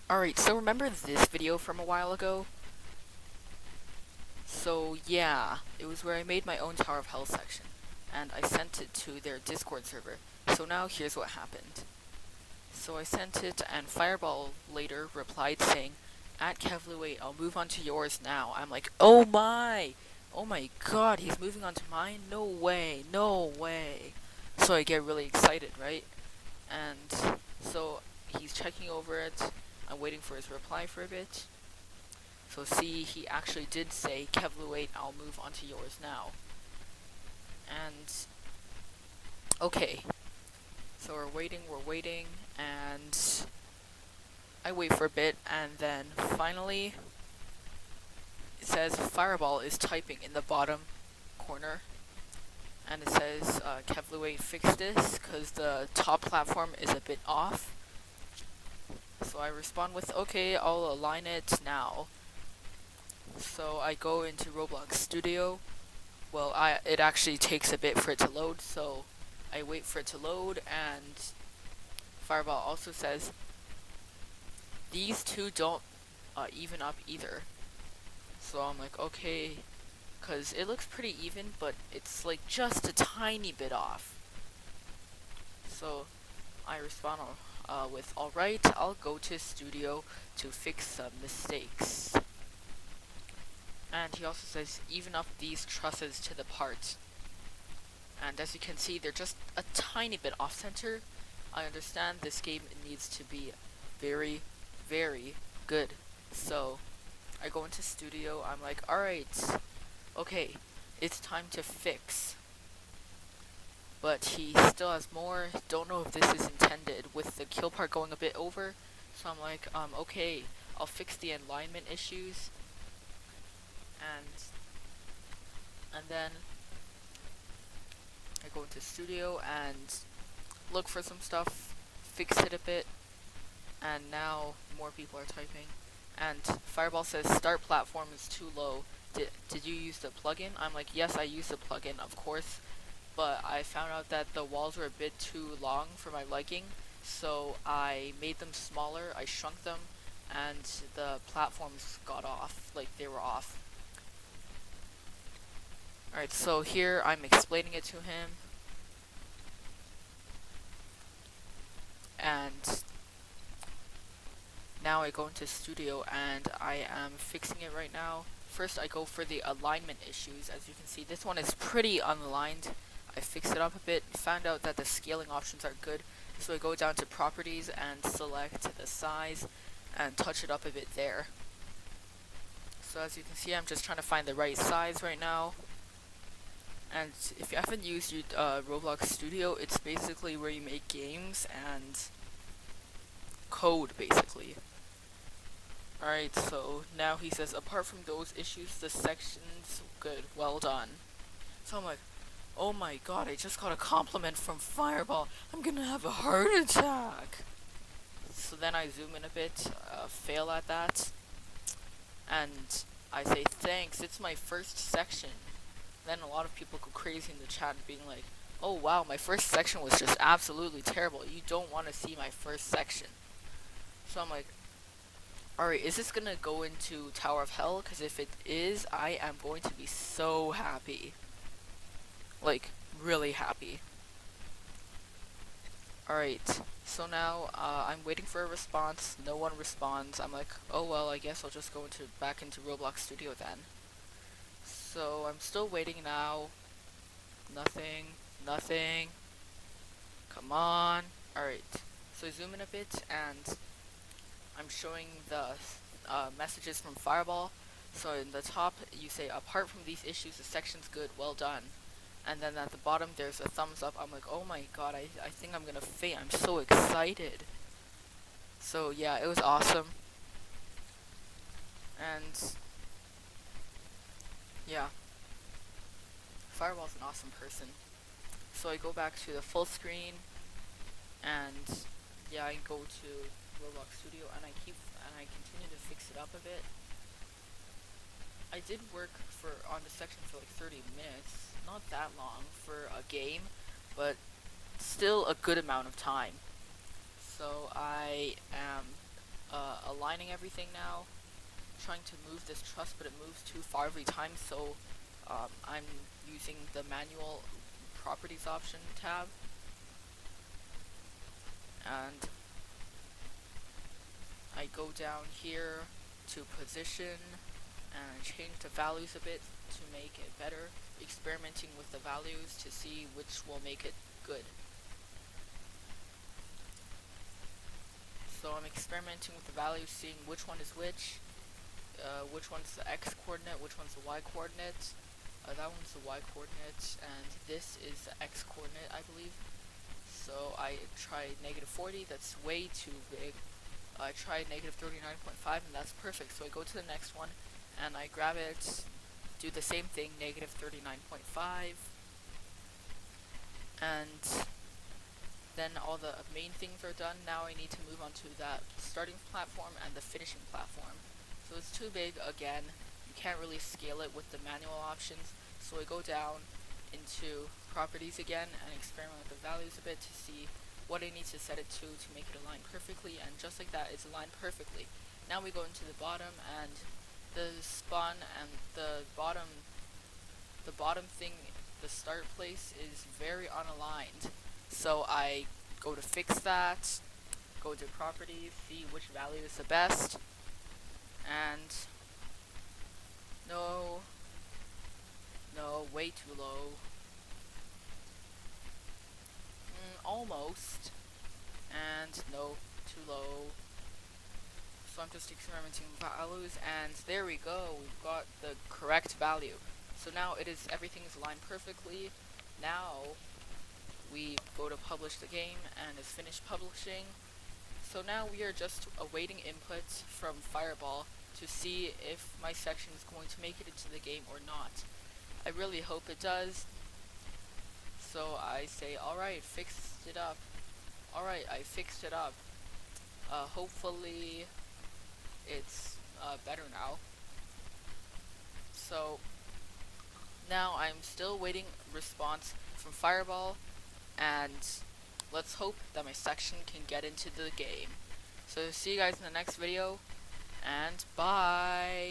Alright, so remember this video from a while ago? So yeah, it was where I made my own Tower of Hell section, and I sent it to their Discord server. So now here's what happened. So I sent it, and Fireball later replied saying, "At Kevluate, I'll move on to yours now." I'm like, oh my! Oh my god, he's moving on to mine? No way, no way. So I get really excited, right? And so he's checking over it. I'm waiting for his reply for a bit. So see, he actually did say, "Kevluate, I'll move on to yours now." And okay, so we're waiting, and I wait for a bit, and then finally it says Fireball is typing in the bottom corner, and it says Kevluate fixed this because the top platform is a bit off. So I respond with, "Okay, I'll align it now." So I go into Roblox Studio. Well, it actually takes a bit for it to load, so I wait for it to load, and Fireball also says, "These two don't even up either." So I'm like, okay, because it looks pretty even, but it's like just a tiny bit off. So I respond with, "Alright, I'll go to Studio to fix some mistakes." And he also says, "Even up these trusses to the part." And as you can see, they're just a tiny bit off center. I understand this game needs to be very, very good. So I go into Studio, I'm like, alright, okay, it's time to fix. But he still has more. Don't know if this is intended with the kill part going a bit over. So I'm like, okay, I'll fix the alignment issues. And then I go into Studio and look for some stuff, fix it a bit, and now more people are typing. And Fireball says start platform is too low. Did you use the plugin? I'm like, yes, I used the plugin, of course, but I found out that the walls were a bit too long for my liking, so I made them smaller, I shrunk them, and the platforms got off, like they were off. Alright, so here I'm explaining it to him, and now I go into Studio and I am fixing it right now. First I go for the alignment issues. As you can see, this one is pretty unaligned. I fixed it up a bit, found out that the scaling options are good, so I go down to properties and select the size and touch it up a bit there. So as you can see, I'm just trying to find the right size right now. And if you haven't used Roblox Studio, it's basically where you make games and code, basically. Alright, so now he says, apart from those issues, the section's good, well done. So I'm like, oh my god, I just got a compliment from Fireball. I'm gonna have a heart attack. So then I zoom in a bit, fail at that, and I say, thanks, it's my first section. Then a lot of people go crazy in the chat being like, oh wow, my first section was just absolutely terrible. You don't want to see my first section. So I'm like, alright, is this gonna go into Tower of Hell? Because if it is, I am going to be so happy. Like, really happy. Alright, so now I'm waiting for a response. No one responds. I'm like, oh well, I guess I'll just go back into Roblox Studio then. So I'm still waiting now. Nothing. Nothing. Come on. Alright, so I zoom in a bit and I'm showing the messages from Fireball. So in the top, you say, apart from these issues, the section's good, well done. And then at the bottom, there's a thumbs up. I'm like, oh my god, I think I'm gonna faint. I'm so excited. So yeah, it was awesome. And yeah, Fireball's an awesome person. So I go back to the full screen, and yeah, I go to Roblox Studio, and I continue to fix it up a bit. I did work on the section for like 30 minutes, not that long for a game, but still a good amount of time. So I am aligning everything now, trying to move this truss, but it moves too far every time, so I'm using the manual properties option tab, and I go down here to position and I change the values a bit to make it better, experimenting with the values to see which will make it good. So I'm experimenting with the values, seeing which one is which one's the x coordinate, which one's the y coordinate. That one's the y coordinate, and this is the x coordinate, I believe. So I tried -40, that's way too big. I tried -39.5, and that's perfect. So I go to the next one, and I grab it, do the same thing, -39.5, and then all the main things are done. Now I need to move on to that starting platform and the finishing platform. So it's too big again. You can't really scale it with the manual options. So I go down into properties again and experiment with the values a bit to see what I need to set it to make it align perfectly, and just like that, it's aligned perfectly. Now we go into the bottom, and the spawn and the bottom thing, the start place, is very unaligned. So I go to fix that, go to properties, see which value is the best, and no, way too low. Almost, and no, too low. So I'm just experimenting with values, and there we go, we've got the correct value. So now everything is aligned perfectly. Now we go to publish the game, and it's finished publishing. So now we are just awaiting inputs from Fireball to see if my section is going to make it into the game or not. I really hope it does. So I say, alright, fixed it up. Alright, I fixed it up. Hopefully it's better now. So now I'm still waiting response from Fireball, and let's hope that my section can get into the game. So see you guys in the next video, and bye!